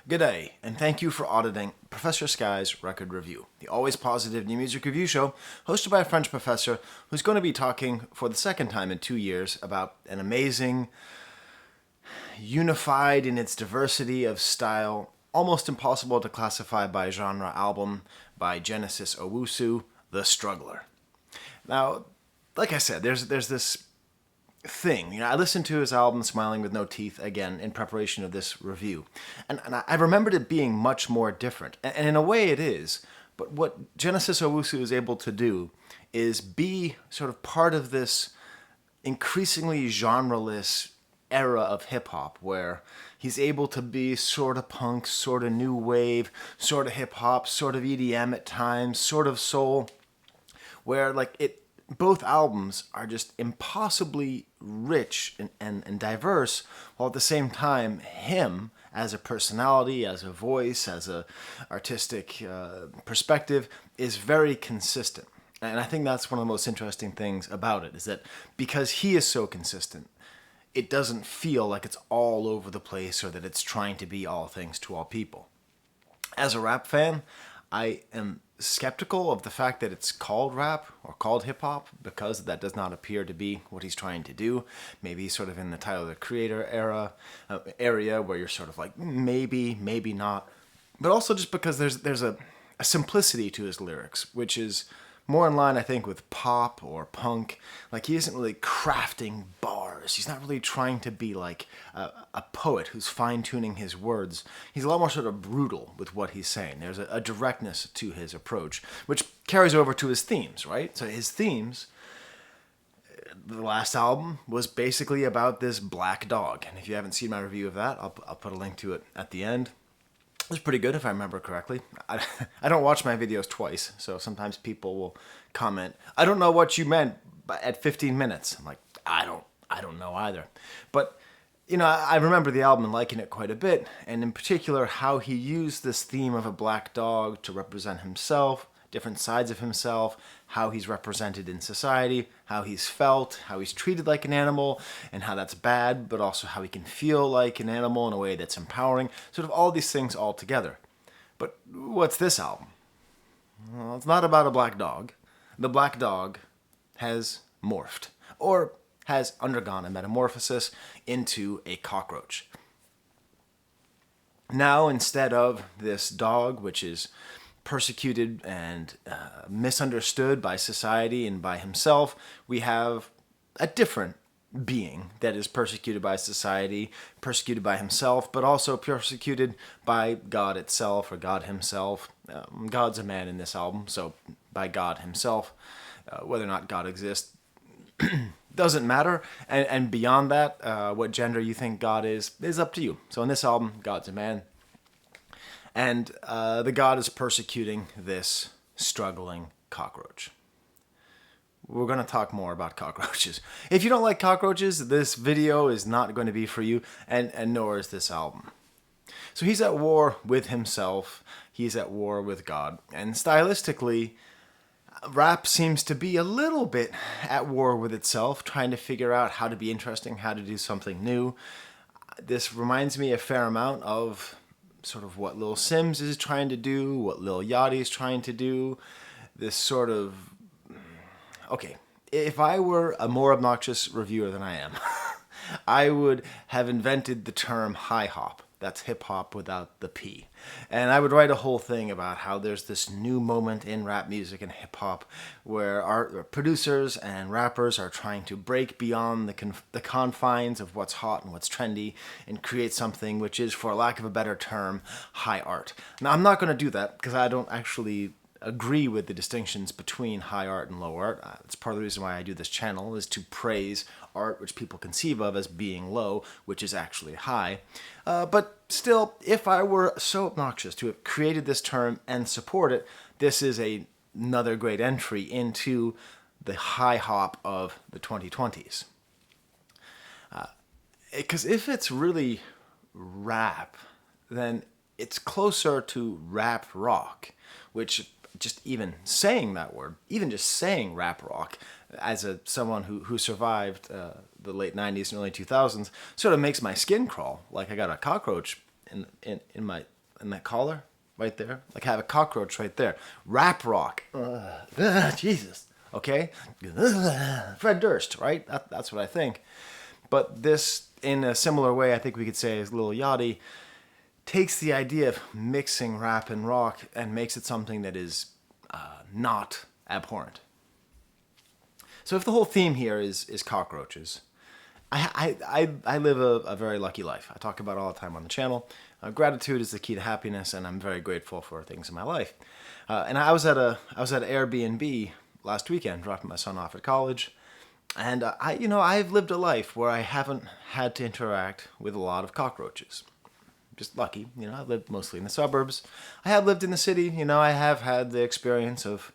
G'day, and thank you for auditing Professor Skye's Record Review, the always positive new music review show hosted by a French professor who's going to be talking for the second time in 2 years about an amazing, unified in its diversity of style, almost impossible to classify by genre album by Genesis Owusu, The Struggler. Now, like I said, there's this thing. I listened to his album Smiling with No Teeth again in preparation of this review. And I remembered it being much more different. And in a way it is. But what Genesis Owusu is able to do is be sort of part of this increasingly genreless era of hip-hop where he's able to be sort of punk, sort of new wave, sort of hip-hop, sort of EDM at times, sort of soul, where both albums are just impossibly rich and diverse, while at the same time, him as a personality, as a voice, as a artistic perspective, is very consistent. And I think that's one of the most interesting things about it, is that because he is so consistent, it doesn't feel like it's all over the place or that it's trying to be all things to all people. As a rap fan, I am skeptical of the fact that it's called rap or called hip-hop, because that does not appear to be what he's trying to do. Maybe sort of in the Tyler the Creator area where you're sort of like, maybe not. But also just because there's a simplicity to his lyrics, which is more in line, I think, with pop or punk. Like, he isn't really crafting bars. He's not really trying to be like a poet who's fine-tuning his words. He's a lot more sort of brutal with what he's saying. There's a directness to his approach, which carries over to his themes, right? So his themes, the last album was basically about this black dog. And if you haven't seen my review of that, I'll put a link to it at the end. It was pretty good, if I remember correctly. I don't watch my videos twice, so sometimes people will comment, "I don't know what you meant at 15 minutes." I'm like, I don't know either. But, I remember the album and liking it quite a bit, and in particular how he used this theme of a black dog to represent himself, different sides of himself, how he's represented in society, how he's felt, how he's treated like an animal, and how that's bad, but also how he can feel like an animal in a way that's empowering. Sort of all these things all together. But what's this album? Well, it's not about a black dog. The black dog has morphed, or has undergone a metamorphosis into a cockroach. Now, instead of this dog, which is persecuted and misunderstood by society and by himself, we have a different being that is persecuted by society, persecuted by himself, but also persecuted by God itself, or God himself. God's a man in this album, so by God himself. Whether or not God exists doesn't matter. And beyond that, what gender you think God is up to you. So in this album, God's a man. And the god is persecuting this struggling cockroach. We're going to talk more about cockroaches. If you don't like cockroaches, this video is not going to be for you, and nor is this album. So he's at war with himself. He's at war with God. And stylistically, rap seems to be a little bit at war with itself, trying to figure out how to be interesting, how to do something new. This reminds me a fair amount of sort of what Lil Sims is trying to do, what Lil Yachty is trying to do, this sort of... Okay, if I were a more obnoxious reviewer than I am, I would have invented the term high hop. That's hip-hop without the P. And I would write a whole thing about how there's this new moment in rap music and hip-hop where our producers and rappers are trying to break beyond the confines of what's hot and what's trendy and create something which is, for lack of a better term, high art. Now, I'm not going to do that because I don't actually agree with the distinctions between high art and low art. It's part of the reason why I do this channel, is to praise art which people conceive of as being low, which is actually high. But still, if I were so obnoxious to have created this term and support it, this is another great entry into the high hop of the 2020s. Because if it's really rap, then it's closer to rap rock, which just even saying that word, even just saying rap rock, as someone who survived the late 90s and early 2000s, sort of makes my skin crawl, like I got a cockroach in my collar right there. Like I have a cockroach right there. Rap rock. Jesus. Okay? Fred Durst, right? That's what I think. But this, in a similar way, I think we could say is Lil Yachty, takes the idea of mixing rap and rock and makes it something that is not abhorrent. So if the whole theme here is cockroaches, I live a very lucky life. I talk about it all the time on the channel. Gratitude is the key to happiness, and I'm very grateful for things in my life. And I was at Airbnb last weekend, dropping my son off at college, and I've lived a life where I haven't had to interact with a lot of cockroaches. Just lucky, I've lived mostly in the suburbs. I have lived in the city, I have had the experience of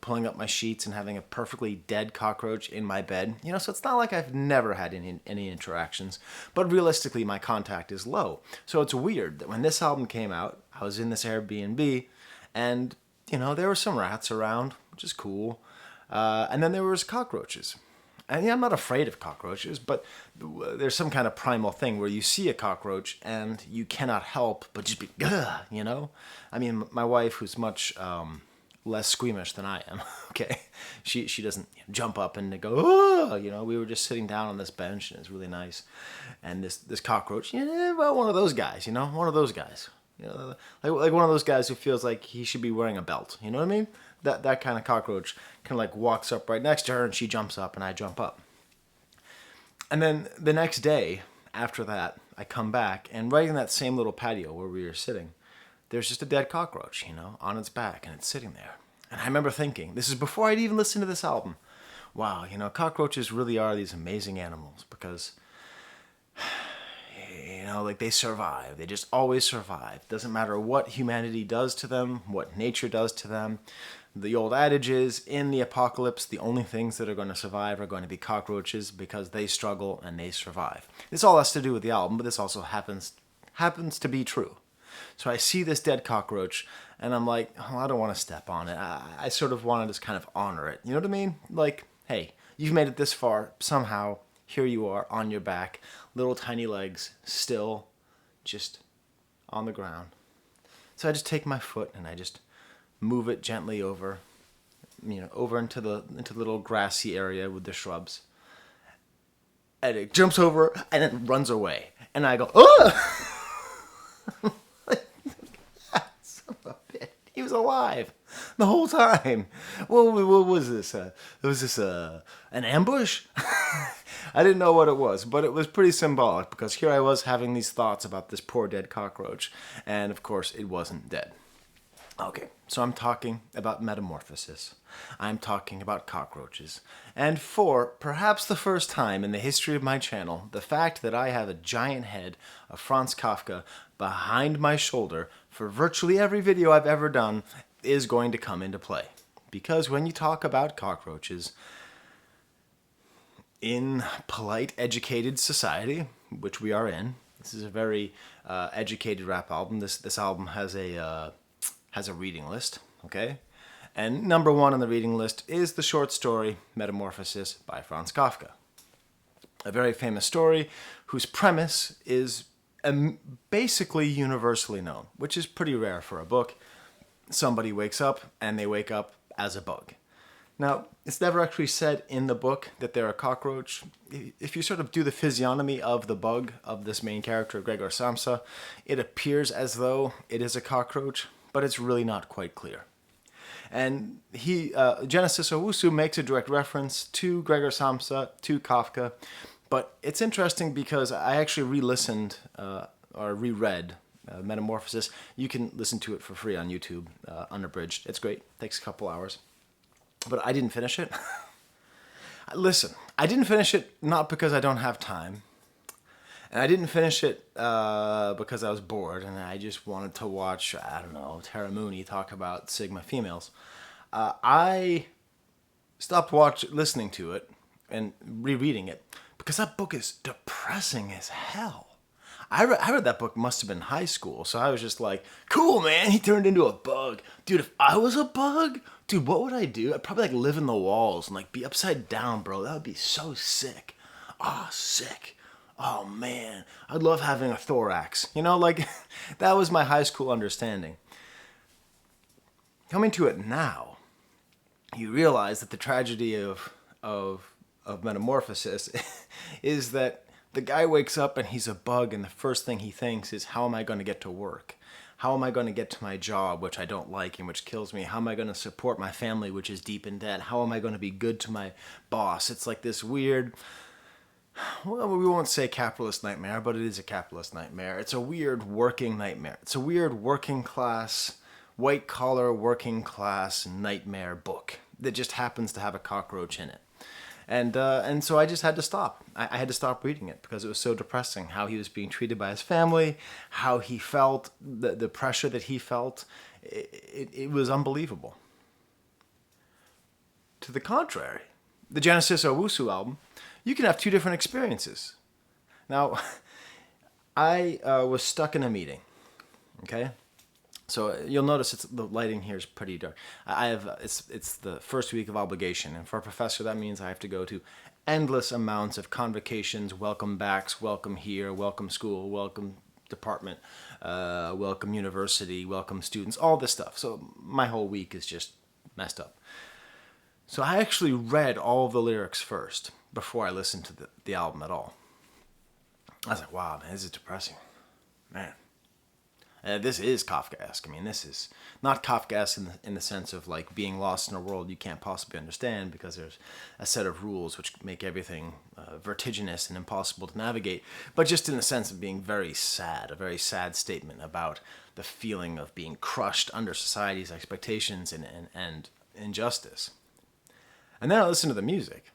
pulling up my sheets and having a perfectly dead cockroach in my bed. So it's not like I've never had any interactions, but realistically my contact is low. So it's weird that when this album came out, I was in this Airbnb and, there were some rats around, which is cool. And then there was cockroaches. And I'm not afraid of cockroaches, but there's some kind of primal thing where you see a cockroach and you cannot help but just be, I mean, my wife, who's much less squeamish than I am, okay, she doesn't jump up and go, oh, we were just sitting down on this bench and it's really nice. And this cockroach, well, one of those guys, one of those guys. Like one of those guys who feels like he should be wearing a belt. You know what I mean? That kind of cockroach kind of like walks up right next to her and she jumps up and I jump up. And then the next day after that, I come back and right in that same little patio where we were sitting, there's just a dead cockroach, on its back and it's sitting there. And I remember thinking, this is before I'd even listened to this album, wow, cockroaches really are these amazing animals because like they survive. They just always survive. Doesn't matter what humanity does to them, what nature does to them. The old adage is, in the apocalypse, the only things that are going to survive are going to be cockroaches because they struggle and they survive. This all has to do with the album, but this also happens to be true. So I see this dead cockroach and I'm like, oh, I don't want to step on it. I sort of want to just kind of honor it. You know what I mean? Like, hey, you've made it this far somehow. Here you are on your back, little tiny legs, still just on the ground. So I just take my foot and I just move it gently over, over into the little grassy area with the shrubs. And it jumps over and it runs away. And I go, oh! Son of a bitch. He was alive the whole time. What was this? Was this an ambush? I didn't know what it was, but it was pretty symbolic because here I was having these thoughts about this poor dead cockroach, and of course it wasn't dead. Okay, so I'm talking about Metamorphosis. I'm talking about cockroaches. And for perhaps the first time in the history of my channel, the fact that I have a giant head of Franz Kafka behind my shoulder for virtually every video I've ever done is going to come into play. Because when you talk about cockroaches, in polite, educated society, which we are in, this is a very educated rap album. This album has a reading list, okay? And number one on the reading list is the short story Metamorphosis by Franz Kafka. A very famous story whose premise is basically universally known, which is pretty rare for a book. Somebody wakes up and they wake up as a bug. Now, it's never actually said in the book that they're a cockroach. If you sort of do the physiognomy of the bug of this main character, Gregor Samsa, it appears as though it is a cockroach, but it's really not quite clear. And Genesis Owusu makes a direct reference to Gregor Samsa, to Kafka, but it's interesting because I actually re-listened or reread Metamorphosis. You can listen to it for free on YouTube, unabridged. It's great. Takes a couple hours. But I didn't finish it. Listen, I didn't finish it not because I don't have time. And I didn't finish it because I was bored and I just wanted to watch, I don't know, Tara Mooney talk about Sigma females. I stopped listening to it and rereading it because that book is depressing as hell. I read that book must have been high school, so I was just like, cool, man, he turned into a bug. Dude, if I was a bug, dude, what would I do? I'd probably like live in the walls and like be upside down, bro. That would be so sick. Ah, sick. oh man, I'd love having a thorax. Like that was my high school understanding. Coming to it now, you realize that the tragedy of Metamorphosis is that the guy wakes up and he's a bug, and the first thing he thinks is, how am I going to get to work? How am I going to get to my job, which I don't like and which kills me? How am I going to support my family, which is deep in debt? How am I going to be good to my boss? It's like this weird, well, we won't say capitalist nightmare, but it is a capitalist nightmare. It's a weird working nightmare. It's a weird working class, white collar working class nightmare book that just happens to have a cockroach in it. And so I just had to stop. I had to stop reading it because it was so depressing. How he was being treated by his family, how he felt, the pressure that he felt. It was unbelievable. To the contrary, the Genesis Owusu album, you can have two different experiences. Now, I was stuck in a meeting, okay? So you'll notice the lighting here is pretty dark. It's the first week of obligation, and for a professor that means I have to go to endless amounts of convocations, welcome backs, welcome here, welcome school, welcome department, welcome university, welcome students, all this stuff. So my whole week is just messed up. So I actually read all of the lyrics first before I listened to the album at all. I was like, wow, man, this is depressing, man. This is Kafkaesque. I mean, this is not Kafkaesque in the sense of like being lost in a world you can't possibly understand because there's a set of rules which make everything vertiginous and impossible to navigate, but just in the sense of being very sad, a very sad statement about the feeling of being crushed under society's expectations and injustice. And then I listen to the music.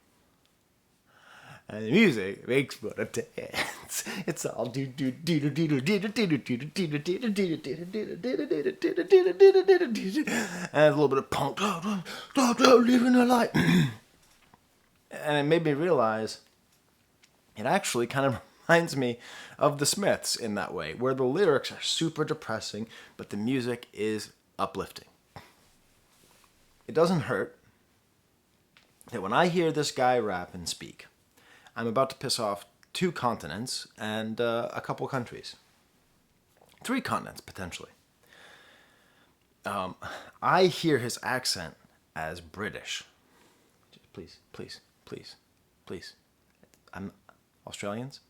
And the music makes me want to dance. It's all do do do do do do do do do do do do, and a little bit of punk, living a life. And it made me realize it actually kind of reminds me of the Smiths in that way, where the lyrics are super depressing, but the music is uplifting. It doesn't hurt that when I hear this guy rap and speak, I'm about to piss off 2 continents and a couple countries. 3 continents, potentially. I hear his accent as British. Please, please, please, please. I'm Australians,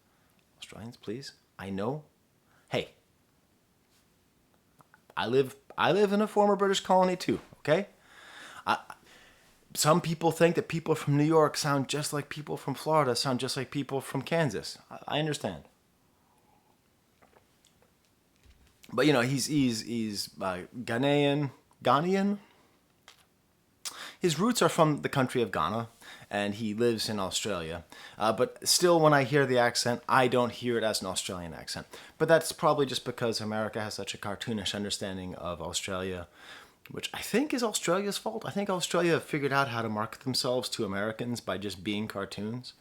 please. I know. Hey, I live in a former British colony too, okay? Some people think that people from New York sound just like people from Florida, sound just like people from Kansas. I understand. But, he's Ghanaian. His roots are from the country of Ghana, and he lives in Australia. But still, when I hear the accent, I don't hear it as an Australian accent. But that's probably just because America has such a cartoonish understanding of Australia, which I think is Australia's fault. I think Australia figured out how to market themselves to Americans by just being cartoons.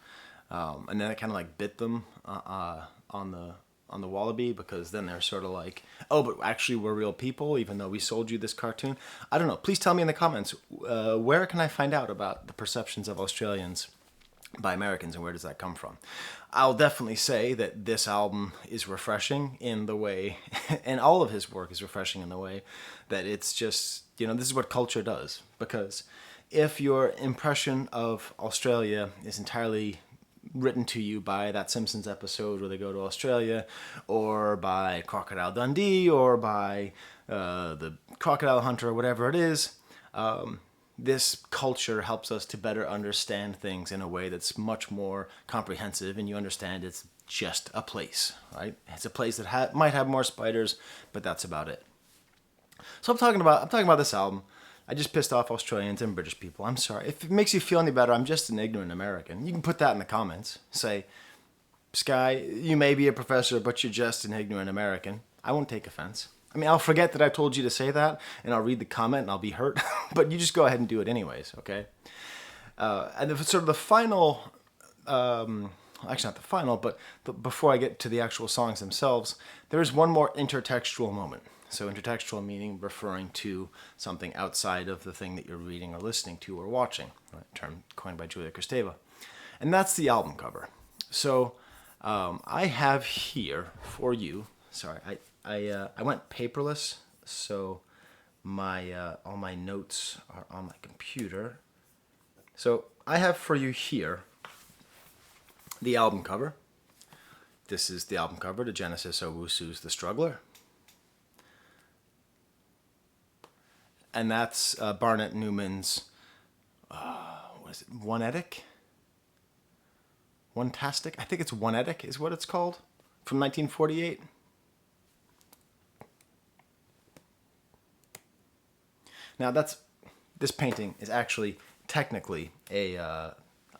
And then it kind of like bit them on the wallaby, because then they're sort of like, oh, but actually we're real people, even though we sold you this cartoon. I don't know. Please tell me in the comments, where can I find out about the perceptions of Australians by Americans, and where does that come from? I'll definitely say that this album is refreshing in the way, and all of his work is refreshing in the way that it's just, this is what culture does. Because if your impression of Australia is entirely written to you by that Simpsons episode where they go to Australia, or by Crocodile Dundee, or by the Crocodile Hunter, or whatever it is, this culture helps us to better understand things in a way that's much more comprehensive, and you understand it's just a place, right? It's a place that might have more spiders, but that's about it. So I'm talking about this album. I just pissed off Australians and British people. I'm sorry. If it makes you feel any better, I'm just an ignorant American. You can put that in the comments. Say, Skye, you may be a professor, but you're just an ignorant American. I won't take offense. I mean, I'll forget that I told you to say that, and I'll read the comment, and I'll be hurt. But you just go ahead and do it anyways, okay? And sort of the final, actually not the final, but before I get to the actual songs themselves, there is one more intertextual moment. So intertextual meaning referring to something outside of the thing that you're reading or listening to or watching, right? Term coined by Julia Kristeva. And that's the album cover. So I have here for you. Sorry, I went paperless, so my all my notes are on my computer. So I have for you here the album cover. This is the album cover to Genesis Owusu's The Struggler. And that's Barnett Newman's, what is it, One-Etic? One-tastic? I think it's One-Etic is what it's called, from 1948. Now this painting is actually technically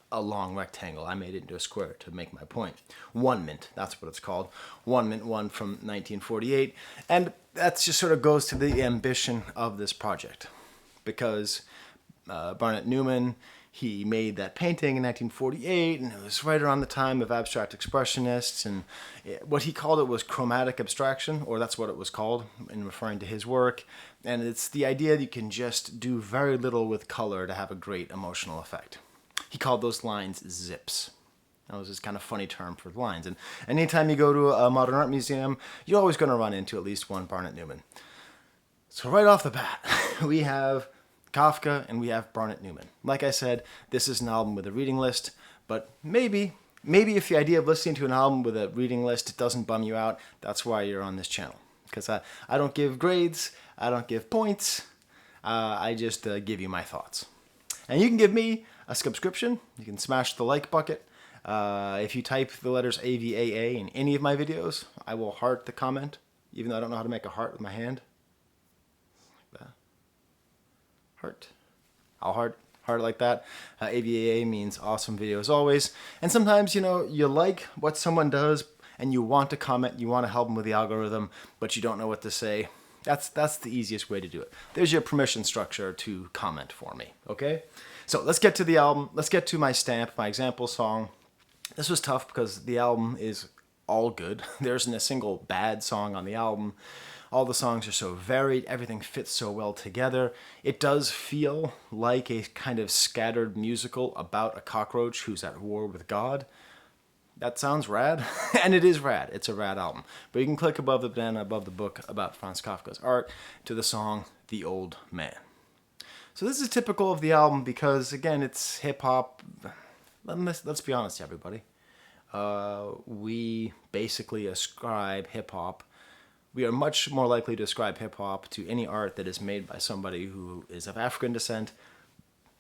a long rectangle. I made it into a square to make my point. One Mint, that's what it's called. One Mint one from 1948. And that just sort of goes to the ambition of this project. Because Barnett Newman, he made that painting in 1948, and it was right around the time of abstract expressionists, and what he called it was chromatic abstraction, or that's what it was called in referring to his work. And it's the idea that you can just do very little with color to have a great emotional effect. He called those lines zips. That was his kind of funny term for lines. And anytime you go to a modern art museum, you're always going to run into at least one Barnett Newman. So right off the bat, we have Kafka and we have Barnett Newman. Like I said, this is an album with a reading list, but maybe if the idea of listening to an album with a reading list doesn't bum you out, that's why you're on this channel. Because I don't give grades, I don't give points, I just give you my thoughts. And you can give me a subscription. You can smash the like bucket. If you type the letters AVAA in any of my videos, I will heart the comment, even though I don't know how to make a heart with my hand. Like that. Heart. I'll heart it like that. AVAA means awesome video as always. And sometimes, you like what someone does and you want to comment, you want to help them with the algorithm, but you don't know what to say. That's the easiest way to do it. There's your permission structure to comment for me, okay? So let's get to the album. Let's get to my stamp, my example song. This was tough because the album is all good. There isn't a single bad song on the album. All the songs are so varied. Everything fits so well together. It does feel like a kind of scattered musical about a cockroach who's at war with God. That sounds rad, and it is rad. It's a rad album. But you can click above the banner, above the book about Franz Kafka's art, to the song The Old Man. So this is typical of the album because, again, it's hip-hop. Let's be honest, everybody. We basically ascribe hip-hop. We are much more likely to ascribe hip-hop to any art that is made by somebody who is of African descent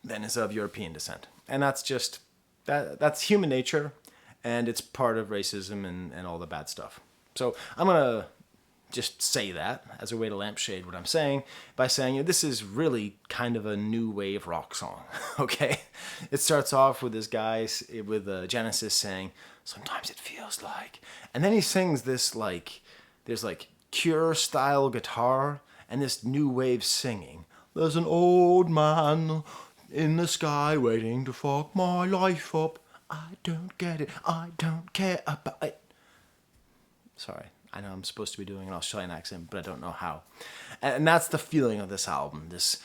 than is of European descent. And that's just, that's human nature. And it's part of racism and all the bad stuff. So I'm going to just say that as a way to lampshade what I'm saying by saying this is really kind of a new wave rock song, okay? It starts off with this guy with Genesis saying, sometimes it feels like... And then he sings this there's Cure-style guitar and this new wave singing. There's an old man in the sky waiting to fuck my life up. I don't get it. I don't care about it. Sorry. I know I'm supposed to be doing an Australian accent, but I don't know how. And that's the feeling of this album. This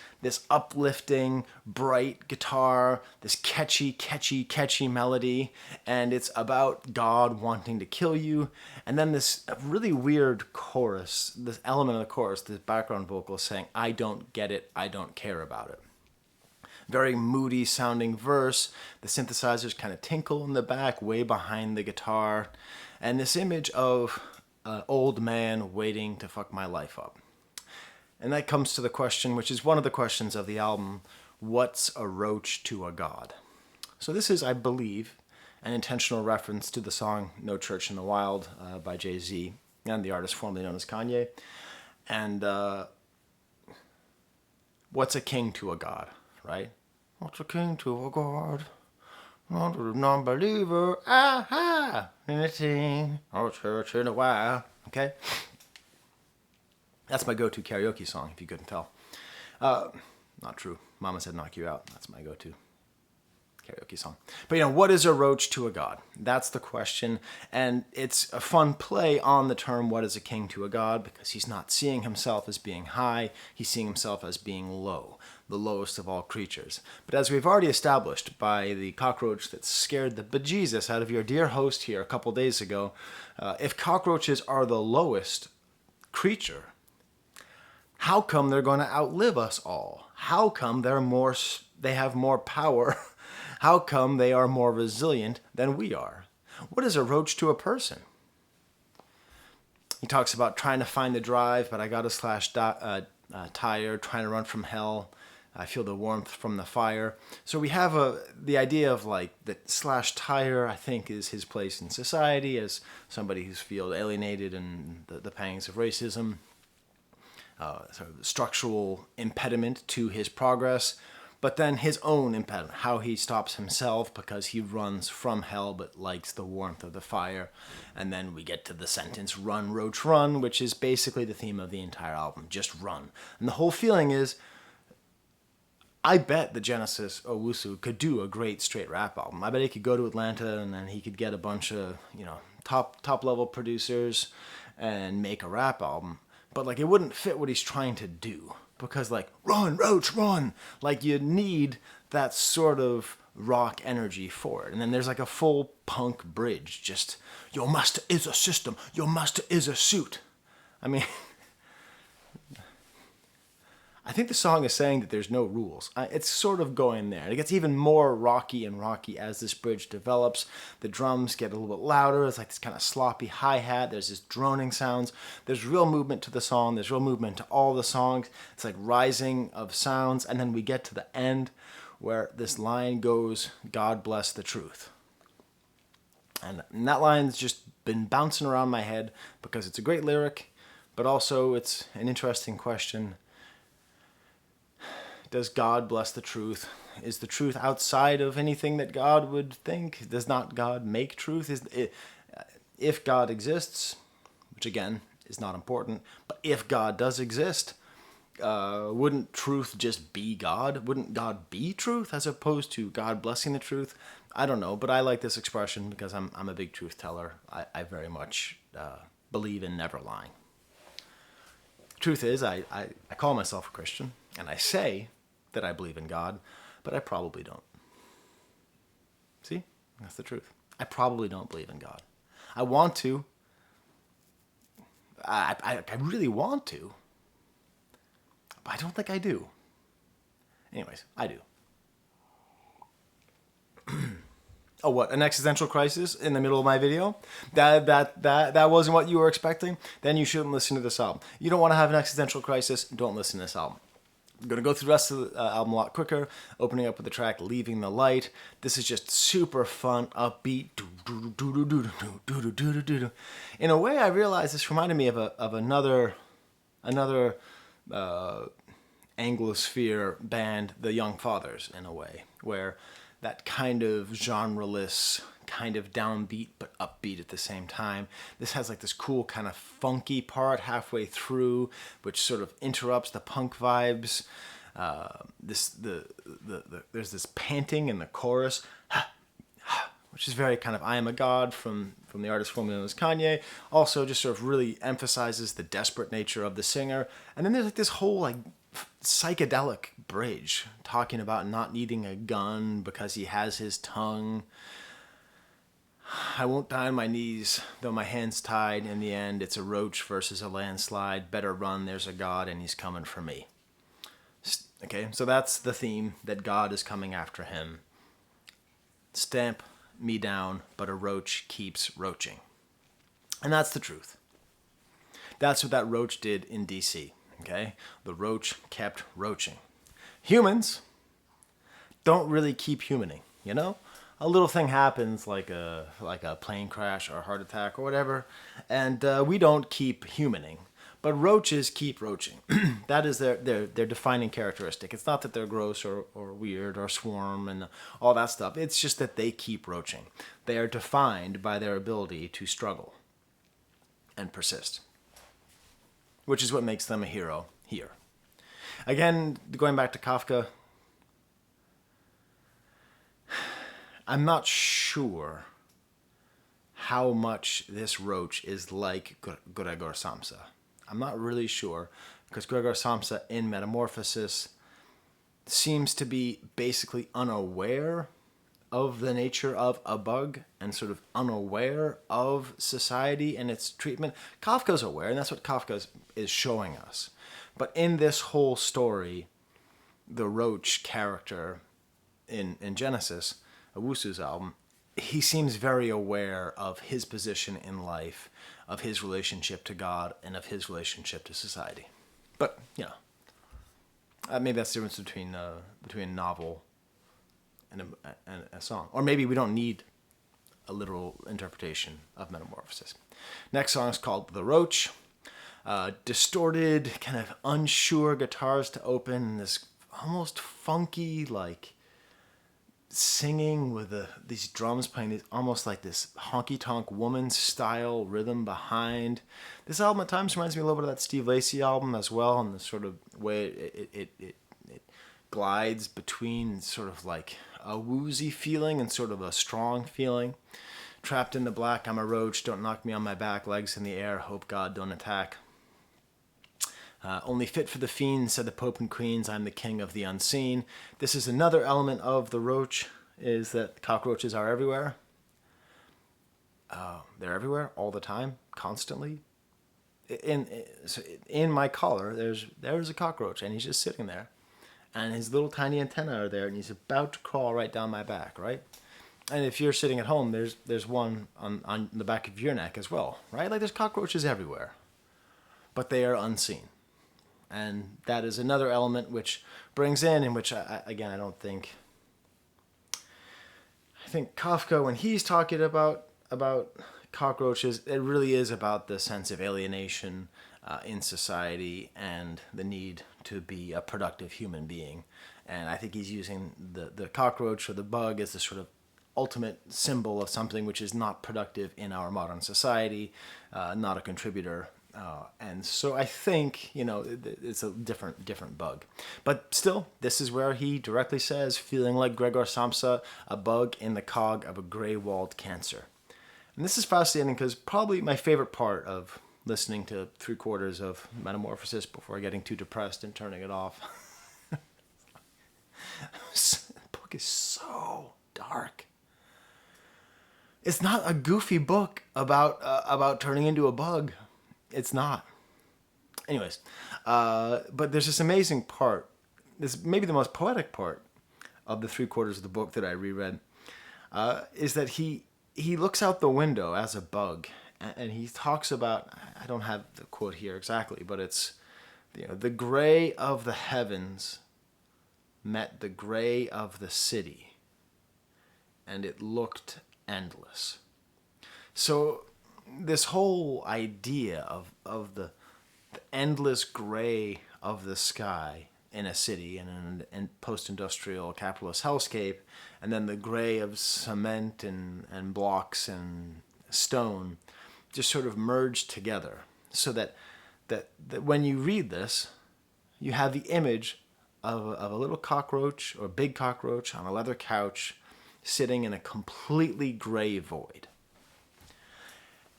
uplifting, bright guitar, this catchy melody. And it's about God wanting to kill you. And then this really weird chorus, this element of the chorus, this background vocal saying, I don't get it. I don't care about it. Very moody sounding verse. The synthesizers kind of tinkle in the back, way behind the guitar. And this image of an old man waiting to fuck my life up. And that comes to the question, which is one of the questions of the album, what's a roach to a god? So this is, I believe, an intentional reference to the song No Church in the Wild by Jay-Z and the artist formerly known as Kanye. And what's a king to a god, right? What's a king to a god? Not a non-believer. Aha! Anything. No church in a while. Okay? That's my go-to karaoke song, if you couldn't tell. Not true. Mama said knock you out. That's my go-to. karaoke song. But what is a roach to a god? That's the question. And it's a fun play on the term, what is a king to a god? Because he's not seeing himself as being high, he's seeing himself as being low, the lowest of all creatures. But as we've already established by the cockroach that scared the bejesus out of your dear host here a couple days ago, if cockroaches are the lowest creature, how come they're going to outlive us all? How come they have more power? How come they are more resilient than we are? What is a roach to a person? He talks about trying to find the drive, but I got a slash tire, trying to run from hell. I feel the warmth from the fire. So we have the idea of like that slash tire, I think, is his place in society as somebody who's feels alienated and the pangs of racism. Sort of structural impediment to his progress, but then his own impediment, how he stops himself because he runs from hell but likes the warmth of the fire. And then we get to the sentence, run, roach, run, which is basically the theme of the entire album, just run. And the whole feeling is, I bet the Genesis Owusu could do a great straight rap album. I bet he could go to Atlanta and then he could get a bunch of, top level producers and make a rap album. But like it wouldn't fit what he's trying to do. Because like, run, roach, run. Like you need that sort of rock energy for it. And then there's like a full punk bridge. Just, your master is a system. Your master is a suit. I mean, I think the song is saying that there's no rules. It's sort of going there. It gets even more rocky and rocky as this bridge develops. The drums get a little bit louder. It's like this kind of sloppy hi-hat. There's this droning sounds. There's real movement to the song. There's real movement to all the songs. It's like rising of sounds. And then we get to the end where this line goes, God bless the truth. And that line's just been bouncing around my head because it's a great lyric, but also it's an interesting question. Does God bless the truth? Is the truth outside of anything that God would think? Does not God make truth? If God exists, which again is not important, but if God does exist, wouldn't truth just be God? Wouldn't God be truth as opposed to God blessing the truth? I don't know, but I like this expression because I'm a big truth teller. I very much believe in never lying. Truth is, I call myself a Christian, and I say that I believe in God, but I probably don't. See? That's the truth. I probably don't believe in God. I want to. I really want to. But I don't think I do. Anyways, I do. Oh, what? An existential crisis in the middle of my video? That wasn't what you were expecting? Then you shouldn't listen to this album. You don't want to have an existential crisis? Don't listen to this album. I'm going to go through the rest of the album a lot quicker, opening up with the track Leaving the Light. This is just super fun, upbeat. In a way, I realized this reminded me of another Anglosphere band, the Young Fathers, in a way, where that kind of genreless, kind of downbeat but upbeat at the same time. This has like this cool kind of funky part halfway through, which sort of interrupts the punk vibes. There's this panting in the chorus, which is very kind of I Am a God from the artist formerly known as Kanye. Also just sort of really emphasizes the desperate nature of the singer. And then there's like this whole like psychedelic bridge talking about not needing a gun because he has his tongue. I won't die on my knees, though my hand's tied. In the end, it's a roach versus a landslide. Better run, there's a God, and he's coming for me. Okay, so that's the theme, that God is coming after him. Stamp me down, but a roach keeps roaching. And that's the truth. That's what that roach did in DC, okay? The roach kept roaching. Humans don't really keep humaning, you know? A little thing happens like a plane crash or a heart attack or whatever, and we don't keep humaning. But roaches keep roaching. That is their defining characteristic. It's not that they're gross or weird or swarm and all that stuff. It's just that they keep roaching. They are defined by their ability to struggle and persist, which is what makes them a hero here. Again, going back to Kafka, I'm not sure how much this roach is like Gregor Samsa. I'm not really sure, because Gregor Samsa in Metamorphosis seems to be basically unaware of the nature of a bug and sort of unaware of society and its treatment. Kafka's aware, and that's what Kafka is showing us. But in this whole story, the roach character in Genesis, Owusu's album, he seems very aware of his position in life, of his relationship to God, and of his relationship to society. But, you know, maybe that's the difference between a novel and a song. Or maybe we don't need a literal interpretation of Metamorphosis. Next song is called The Roach. Distorted, kind of unsure guitars to open, and this almost funky, like, singing with these drums playing almost like this honky-tonk woman-style rhythm behind. This album at times reminds me a little bit of that Steve Lacy album as well, and the sort of way it glides between sort of like a woozy feeling and sort of a strong feeling. Trapped in the black, I'm a roach, don't knock me on my back, legs in the air, hope God don't attack. Only fit for the fiends, said the Pope and Queens, I'm the king of the unseen. This is another element of the roach, is that cockroaches are everywhere. They're everywhere, all the time, constantly. In my collar, there's a cockroach, and he's just sitting there. And his little tiny antennae are there, and he's about to crawl right down my back, right? And if you're sitting at home, there's one on the back of your neck as well, right? Like, there's cockroaches everywhere. But they are unseen. And that is another element which brings in which, I think Kafka, when he's talking about cockroaches, it really is about the sense of alienation in society and the need to be a productive human being. And I think he's using the cockroach or the bug as the sort of ultimate symbol of something which is not productive in our modern society, not a contributor. And so I think, it's a different bug. But still, this is where he directly says, feeling like Gregor Samsa, a bug in the cog of a gray-walled cancer. And this is fascinating because probably my favorite part of listening to 3/4 of Metamorphosis before getting too depressed and turning it off. The book is so dark. It's not a goofy book about turning into a bug. It's not. Anyways, but there's this amazing part. This may be the most poetic part of the 3/4 of the book that I reread. Is that he looks out the window as a bug, and he talks about, I don't have the quote here exactly, but it's, the gray of the heavens met the gray of the city, and it looked endless. So this whole idea of the endless gray of the sky in a city and in post-industrial capitalist hellscape, and then the gray of cement and blocks and stone just sort of merged together, so that when you read this, you have the image of a little cockroach or big cockroach on a leather couch sitting in a completely gray void.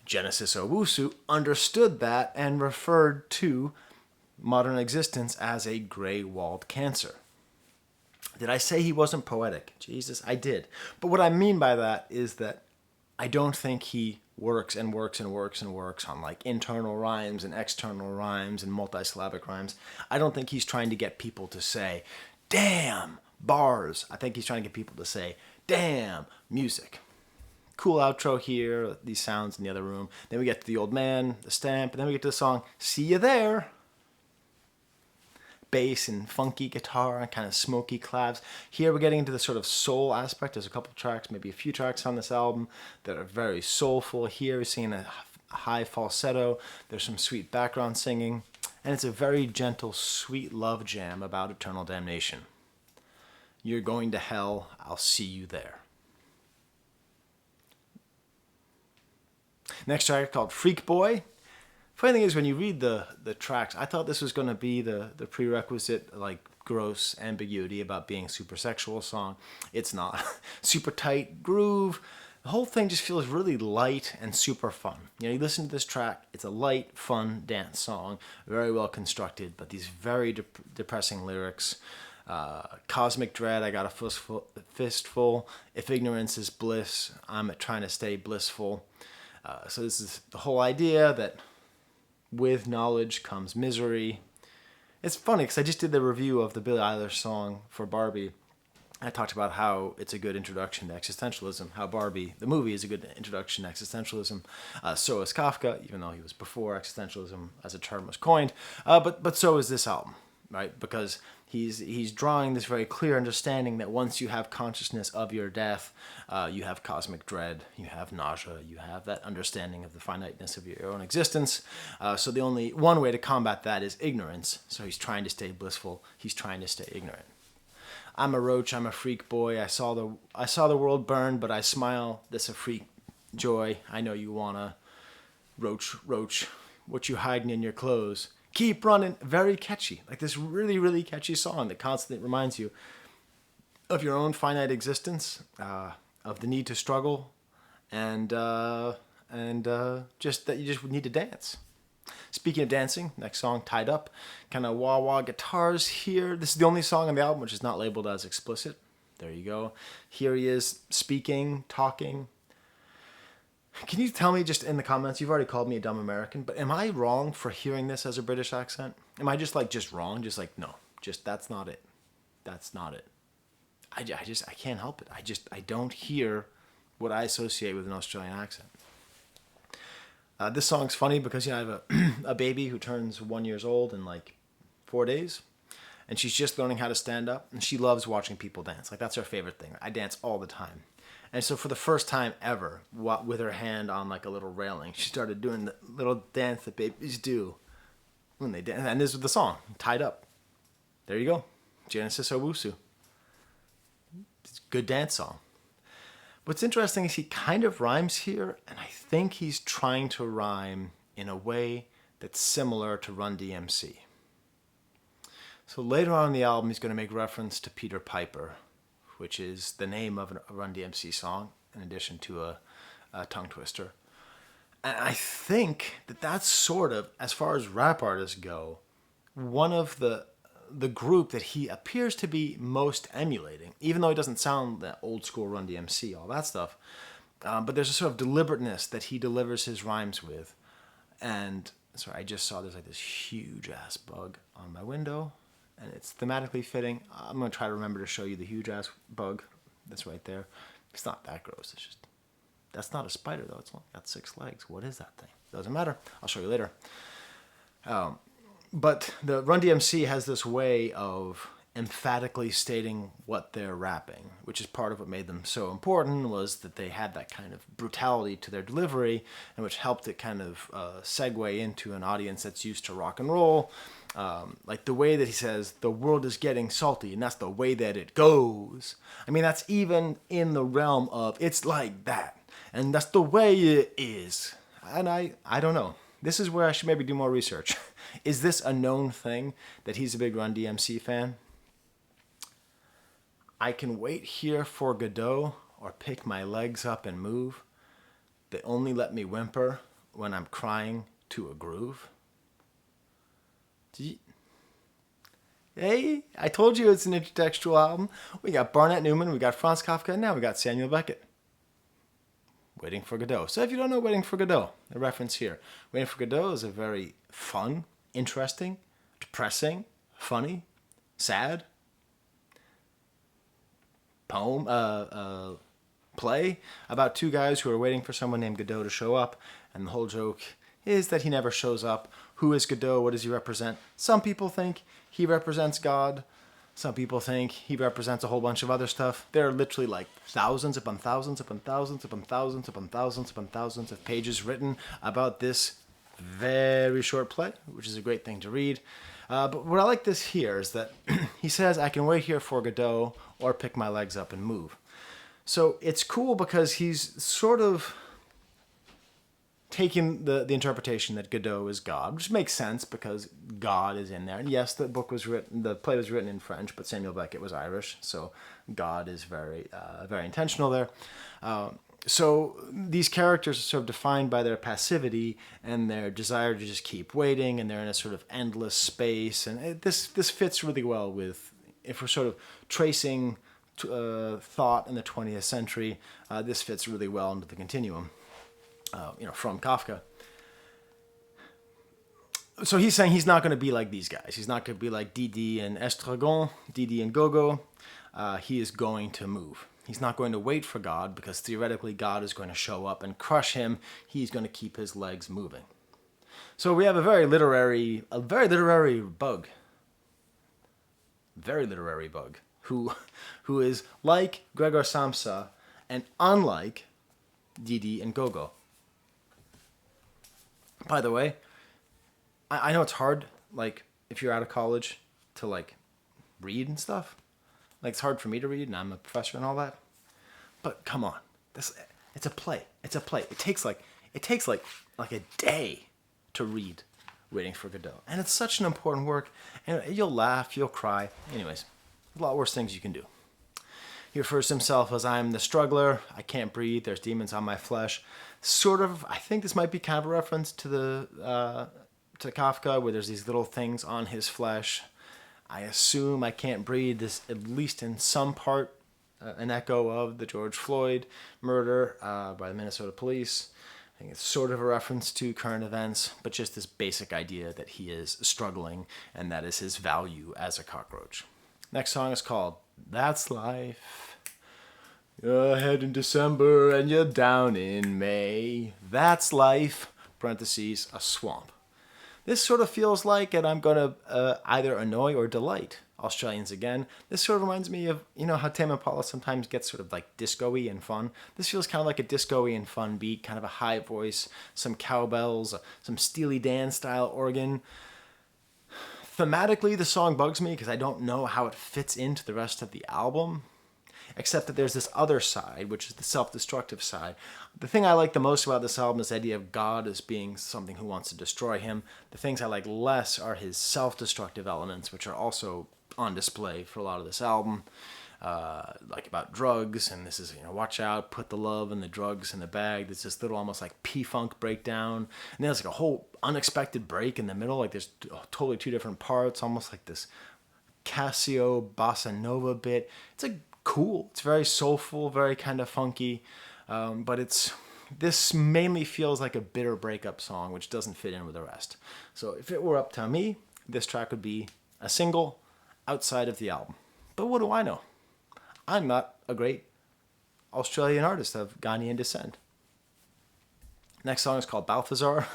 Genesis Owusu understood that and referred to modern existence as a gray-walled cancer. Did I say he wasn't poetic? Jesus, I did. But what I mean by that is that I don't think he works on like internal rhymes and external rhymes and multisyllabic rhymes. I don't think he's trying to get people to say, damn, bars. I think he's trying to get people to say, damn, music. Cool outro here, these sounds in the other room. Then we get to the old man, the stamp, and then we get to the song, See You There. Bass and funky guitar and kind of smoky claps. Here we're getting into the sort of soul aspect. There's a couple tracks, maybe a few tracks on this album that are very soulful. Here we're seeing a high falsetto. There's some sweet background singing. And it's a very gentle, sweet love jam about eternal damnation. You're going to hell, I'll see you there. Next track called Freak Boy. Funny thing is, when you read the tracks, I thought this was going to be the prerequisite, like, gross ambiguity about being super sexual song. It's not. Super tight groove. The whole thing just feels really light and super fun. You know, you listen to this track, it's a light, fun dance song, very well constructed, but these very depressing lyrics. Cosmic dread, I got a fistful. If ignorance is bliss, I'm trying to stay blissful. So this is the whole idea that with knowledge comes misery. It's funny because I just did the review of the Billie Eilish song for Barbie. I talked about how it's a good introduction to existentialism, how Barbie, the movie, is a good introduction to existentialism. So is Kafka, even though he was before existentialism as a term was coined. But so is this album, right? Because he's drawing this very clear understanding that once you have consciousness of your death, you have cosmic dread, you have nausea, you have that understanding of the finiteness of your own existence. So the only one way to combat that is ignorance. So he's trying to stay blissful. He's trying to stay ignorant. I'm a roach, I'm a freak boy. I saw the world burn, but I smile. This a freak joy. I know you wanna roach, what you hiding in your clothes? Keep running. Very catchy. Like this really, really catchy song that constantly reminds you of your own finite existence, of the need to struggle, and just that you just need to dance. Speaking of dancing, next song, Tied Up. Kind of wah-wah guitars here. This is the only song on the album which is not labeled as explicit. There you go. Here he is speaking, talking. Can you tell me just in the comments, you've already called me a dumb American, but am I wrong for hearing this as a British accent? Am I just wrong? No, that's not it. That's not it. I can't help it. I don't hear what I associate with an Australian accent. This song's funny because, I have a baby who turns 1 year old in 4 days, and she's just learning how to stand up, and she loves watching people dance. That's her favorite thing. I dance all the time. And so for the first time ever, with her hand on a little railing, she started doing the little dance that babies do when they dance. And this is the song, Tied Up. There you go. Genesis Owusu. It's a good dance song. What's interesting is he kind of rhymes here, and I think he's trying to rhyme in a way that's similar to Run DMC. So later on in the album, he's going to make reference to Peter Piper, which is the name of a Run DMC song, in addition to a tongue twister. And I think that's sort of, as far as rap artists go, one of the group that he appears to be most emulating, even though he doesn't sound that old school Run DMC, all that stuff. But there's a sort of deliberateness that he delivers his rhymes with. And sorry, I just saw there's this huge ass bug on my window, and it's thematically fitting. I'm going to try to remember to show you the huge ass bug that's right there. It's not that gross. It's just, that's not a spider though. It's only got 6 legs. What is that thing? Doesn't matter. I'll show you later. But the Run DMC has this way of emphatically stating what they're rapping, which is part of what made them so important, was that they had that kind of brutality to their delivery, and which helped it kind of segue into an audience that's used to rock and roll. The way that he says, the world is getting salty, and that's the way that it goes. I mean, that's even in the realm of, it's like that, and that's the way it is. And I don't know. This is where I should maybe do more research. Is this a known thing that he's a big Run DMC fan? I can wait here for Godot or pick my legs up and move. They only let me whimper when I'm crying to a groove. Hey, I told you it's an intertextual album. We got Barnett Newman, we got Franz Kafka, and now we got Samuel Beckett. Waiting for Godot. So if you don't know Waiting for Godot, the reference here. Waiting for Godot is a very fun, interesting, depressing, funny, sad poem, play about 2 guys who are waiting for someone named Godot to show up, and the whole joke is that he never shows up. Who is Godot? What does he represent? Some people think he represents God. Some people think he represents a whole bunch of other stuff. There are literally thousands upon thousands upon thousands upon thousands upon thousands upon thousands of pages written about this very short play, which is a great thing to read. But what I like this here is that he says, I can wait here for Godot or pick my legs up and move. So it's cool because he's sort of taking the interpretation that Godot is God, which makes sense because God is in there. And yes, the play was written in French, but Samuel Beckett was Irish, so God is very intentional there. So these characters are sort of defined by their passivity and their desire to just keep waiting, and they're in a sort of endless space. And this fits really well with, if we're sort of tracing thought in the 20th century, this fits really well into the continuum. From Kafka. So he's saying he's not going to be like these guys. He's not going to be like Didi and Estragon, Didi and Gogo. He is going to move. He's not going to wait for God because theoretically God is going to show up and crush him. He's going to keep his legs moving. So we have a very literary bug. Very literary bug who is like Gregor Samsa and unlike Didi and Gogo. By the way, I know it's hard, like, if you're out of college to, like, read and stuff. Like, it's hard for me to read, and I'm a professor and all that. But come on. It's a play. It's a play. It takes like a day to read Waiting for Godot. And it's such an important work. And you'll laugh, you'll cry. Anyways, a lot worse things you can do. He refers to himself as, I am the struggler, I can't breathe, there's demons on my flesh. Sort of, I think this might be kind of a reference to to Kafka, where there's these little things on his flesh. I assume I can't breathe, this at least in some part, an echo of the George Floyd murder by the Minnesota police. I think it's sort of a reference to current events, but just this basic idea that he is struggling, and that is his value as a cockroach. Next song is called That's Life. You're ahead in December and you're down in May. That's life, parentheses, a swamp. This sort of feels like, and I'm going to either annoy or delight Australians again. This sort of reminds me of, how Tame Impala sometimes gets sort of like disco-y and fun. This feels kind of like a disco-y and fun beat, kind of a high voice, some cowbells, some Steely Dan style organ. Thematically, the song bugs me because I don't know how it fits into the rest of the album, except that there's this other side, which is the self-destructive side. The thing I like the most about this album is the idea of God as being something who wants to destroy him. The things I like less are his self-destructive elements, which are also on display for a lot of this album, like about drugs, and this is, watch out, put the love and the drugs in the bag. There's this little almost like P-Funk breakdown, and then there's like a whole unexpected break in the middle, like there's totally two different parts, almost like this Casio bossa nova bit. It's like cool. It's very soulful, very kind of funky, but this mainly feels like a bitter breakup song, which doesn't fit in with the rest. So if it were up to me, this track would be a single outside of the album. But what do I know? I'm not a great Australian artist of Ghanaian descent. Next song is called Balthazar.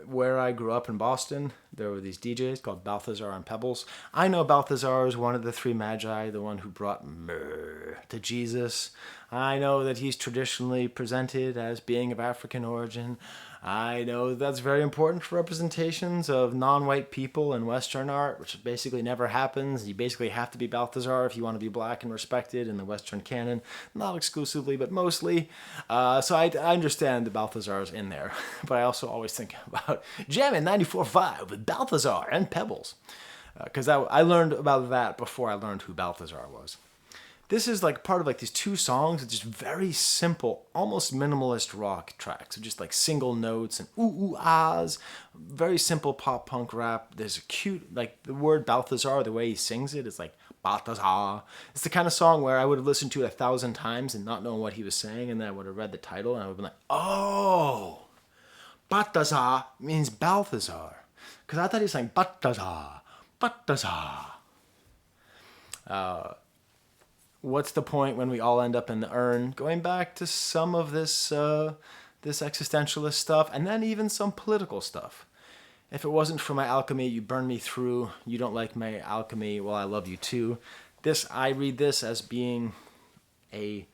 Where I grew up in Boston, there were these DJs called Balthazar and Pebbles. I know Balthazar is one of the three magi, the one who brought myrrh to Jesus. I know that he's traditionally presented as being of African origin. I know that's very important for representations of non-white people in Western art, which basically never happens. You basically have to be Balthazar if you want to be black and respected in the Western canon. Not exclusively, but mostly. So I understand that Balthazar is in there. But I also always think about Jammin' 94.5 with Balthazar and Pebbles. Because I learned about that before I learned who Balthazar was. This is like part of like these two songs. It's just very simple, almost minimalist rock tracks. So just like single notes and ooh-ahs. Very simple pop punk rap. There's a cute, like the word Balthazar, the way he sings it is like Balthazar. It's the kind of song where I would have listened to it 1,000 times and not known what he was saying. And then I would have read the title and I would have been like, oh, Balthazar means Balthazar. Because I thought he was saying Balthazar, Balthazar. What's the point when we all end up in the urn? Going back to some of this existentialist stuff, and then even some political stuff. If it wasn't for my alchemy, you burn me through. You don't like my alchemy, well, I love you too. I read this as being an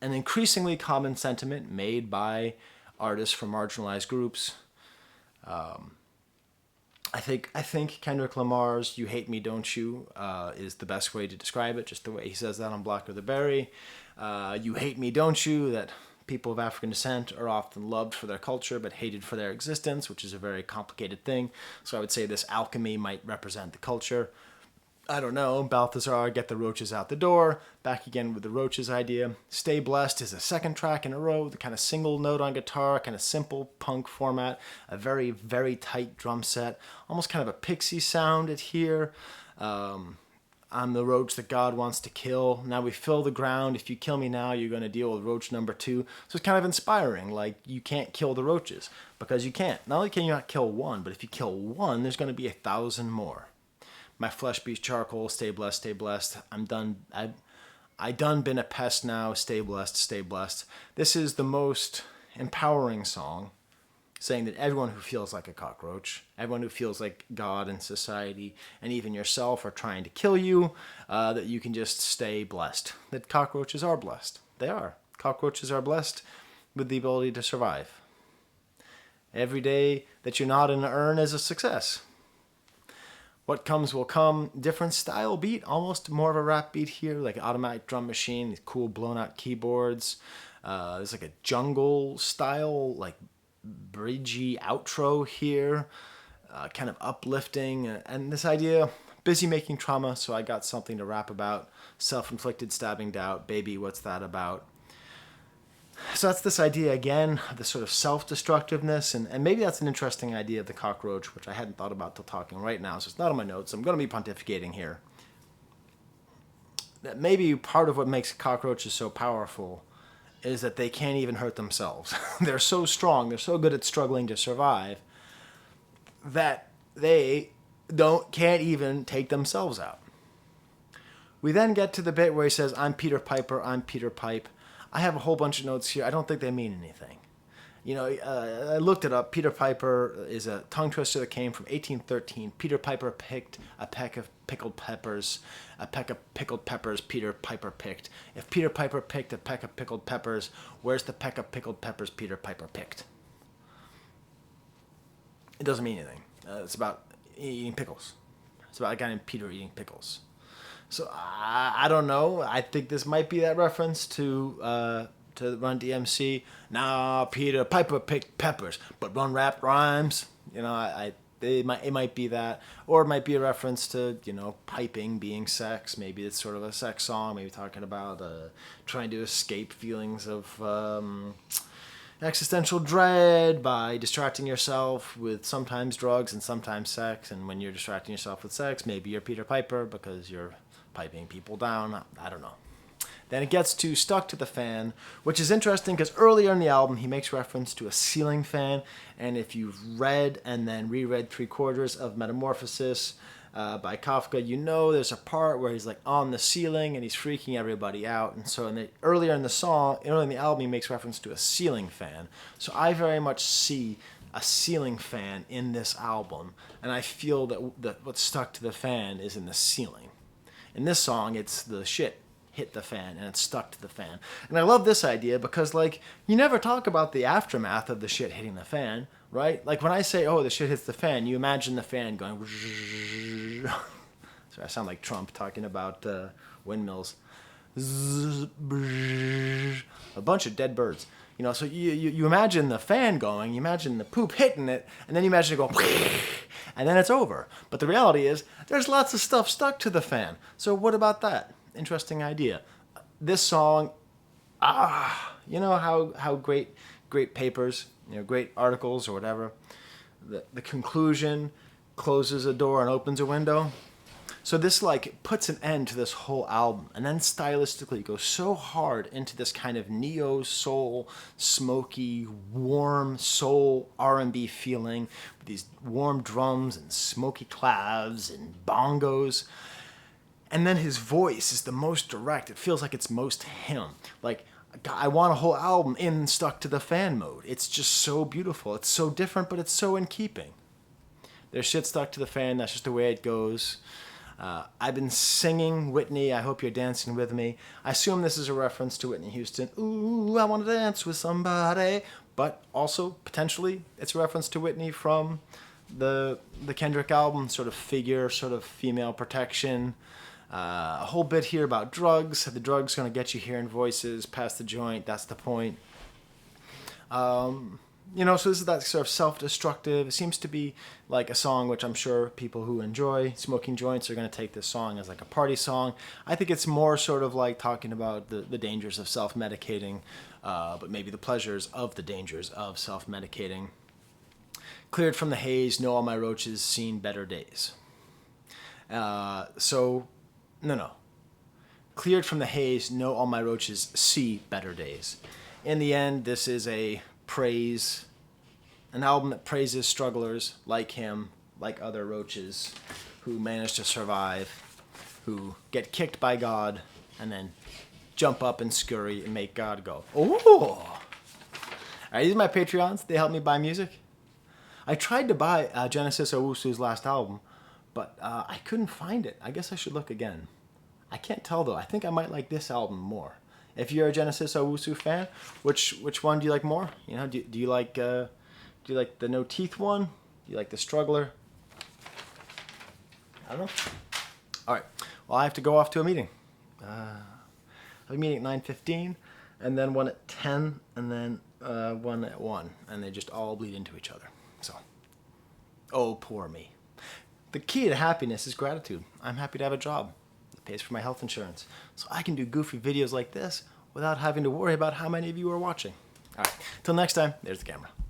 increasingly common sentiment made by artists from marginalized groups. I think Kendrick Lamar's "You Hate Me, Don't You" is the best way to describe it, just the way he says that on Black or the Berry. You hate me, don't you? That people of African descent are often loved for their culture but hated for their existence, which is a very complicated thing. So I would say this alchemy might represent the culture. I don't know, Balthazar, get the roaches out the door, back again with the roaches idea. Stay Blessed is a second track in a row, the kind of single note on guitar, kind of simple punk format, a very, very tight drum set, almost kind of a Pixie sound at here. I'm the roach that God wants to kill. Now we fill the ground. If you kill me now, you're going to deal with roach number 2. So it's kind of inspiring. Like, you can't kill the roaches because you can't. Not only can you not kill one, but if you kill one, there's going to be 1,000 more. My flesh beats charcoal. Stay blessed, stay blessed. I'm done. I done been a pest now. Stay blessed, stay blessed. This is the most empowering song, saying that everyone who feels like a cockroach, everyone who feels like God and society, and even yourself are trying to kill you, that you can just stay blessed. That cockroaches are blessed. They are. Cockroaches are blessed with the ability to survive. Every day that you're not in an urn is a success. What comes will come. Different style beat, almost more of a rap beat here, like an automatic drum machine, these cool blown out keyboards. There's like a jungle style, like bridgey outro here, kind of uplifting. And this idea, busy making trauma, so I got something to rap about. Self-inflicted stabbing doubt, baby, what's that about? So that's this idea again, of this sort of self-destructiveness, and maybe that's an interesting idea of the cockroach, which I hadn't thought about till talking right now, so it's not on my notes. I'm going to be pontificating here. That maybe part of what makes cockroaches so powerful is that they can't even hurt themselves. They're so strong, they're so good at struggling to survive, that they can't even take themselves out. We then get to the bit where he says, I'm Peter Piper, I'm Peter Pipe. I have a whole bunch of notes here. I don't think they mean anything. You know, I looked it up. Peter Piper is a tongue twister that came from 1813. Peter Piper picked a peck of pickled peppers. A peck of pickled peppers Peter Piper picked. If Peter Piper picked a peck of pickled peppers, where's the peck of pickled peppers Peter Piper picked? It doesn't mean anything. It's about eating pickles. It's about a guy named Peter eating pickles. So I don't know. I think this might be that reference to Run DMC. Nah, Peter Piper picked peppers, but Run rapped rhymes. You know, it might be that, or it might be a reference to, you know, piping being sex. Maybe it's sort of a sex song. Maybe talking about trying to escape feelings of existential dread by distracting yourself with sometimes drugs and sometimes sex. And when you're distracting yourself with sex, maybe you're Peter Piper because you're piping people down. I don't know. Then it gets to Stuck to the Fan, which is interesting because earlier in the album he makes reference to a ceiling fan, and if you've read and then reread 3/4 of Metamorphosis by Kafka, you know there's a part where he's like on the ceiling and he's freaking everybody out, and so earlier in the album he makes reference to a ceiling fan. So I very much see a ceiling fan in this album, and I feel that what's stuck to the fan is in the ceiling. In this song, it's the shit hit the fan, and it's stuck to the fan. And I love this idea because, like, you never talk about the aftermath of the shit hitting the fan, right? Like, when I say, oh, the shit hits the fan, you imagine the fan going... Sorry, I sound like Trump talking about windmills. A bunch of dead birds. You know, so you imagine the fan going, you imagine the poop hitting it, and then you imagine it going... and then it's over. But the reality is, there's lots of stuff stuck to the fan. So what about that? Interesting idea. This song, you know how great papers, you know, great articles or whatever, the conclusion closes a door and opens a window. So this like puts an end to this whole album, and then stylistically goes so hard into this kind of neo soul, smoky, warm soul R&B feeling with these warm drums and smoky clavs and bongos. And then his voice is the most direct. It feels like it's most him. Like, I want a whole album in Stuck to the Fan mode. It's just so beautiful. It's so different, but it's so in keeping. There's shit stuck to the fan. That's just the way it goes. I've been singing Whitney, I Hope You're Dancing With Me. I assume this is a reference to Whitney Houston. Ooh, I want to dance with somebody. But also, potentially, it's a reference to Whitney from the Kendrick album, sort of figure, sort of female protection. A whole bit here about drugs. The drugs going to get you hearing voices, pass the joint, that's the point. So this is that sort of self-destructive. It seems to be like a song which I'm sure people who enjoy smoking joints are going to take this song as like a party song. I think it's more sort of like talking about the dangers of self-medicating, but maybe the pleasures of the dangers of self-medicating. Cleared from the haze, know all my roaches, seen better days. No. Cleared from the haze, know all my roaches, see better days. In the end, this is an album that praises strugglers like him, like other roaches who manage to survive, who get kicked by God, and then jump up and scurry and make God go, oh! These are my Patreons. They help me buy music. I tried to buy Genesis Owusu's last album, but I couldn't find it. I guess I should look again. I can't tell though. I think I might like this album more. If you're a Genesis Owusu fan, which one do you like more? You know, do you like the No Teeth one? Do you like the Struggler? I don't know. All right. Well, I have to go off to a meeting. I have a meeting at 9:15, and then one at 10, and then one at 1, and they just all bleed into each other. So, oh, poor me. The key to happiness is gratitude. I'm happy to have a job that pays for my health insurance, so I can do goofy videos like this without having to worry about how many of you are watching. All right, till next time, there's the camera.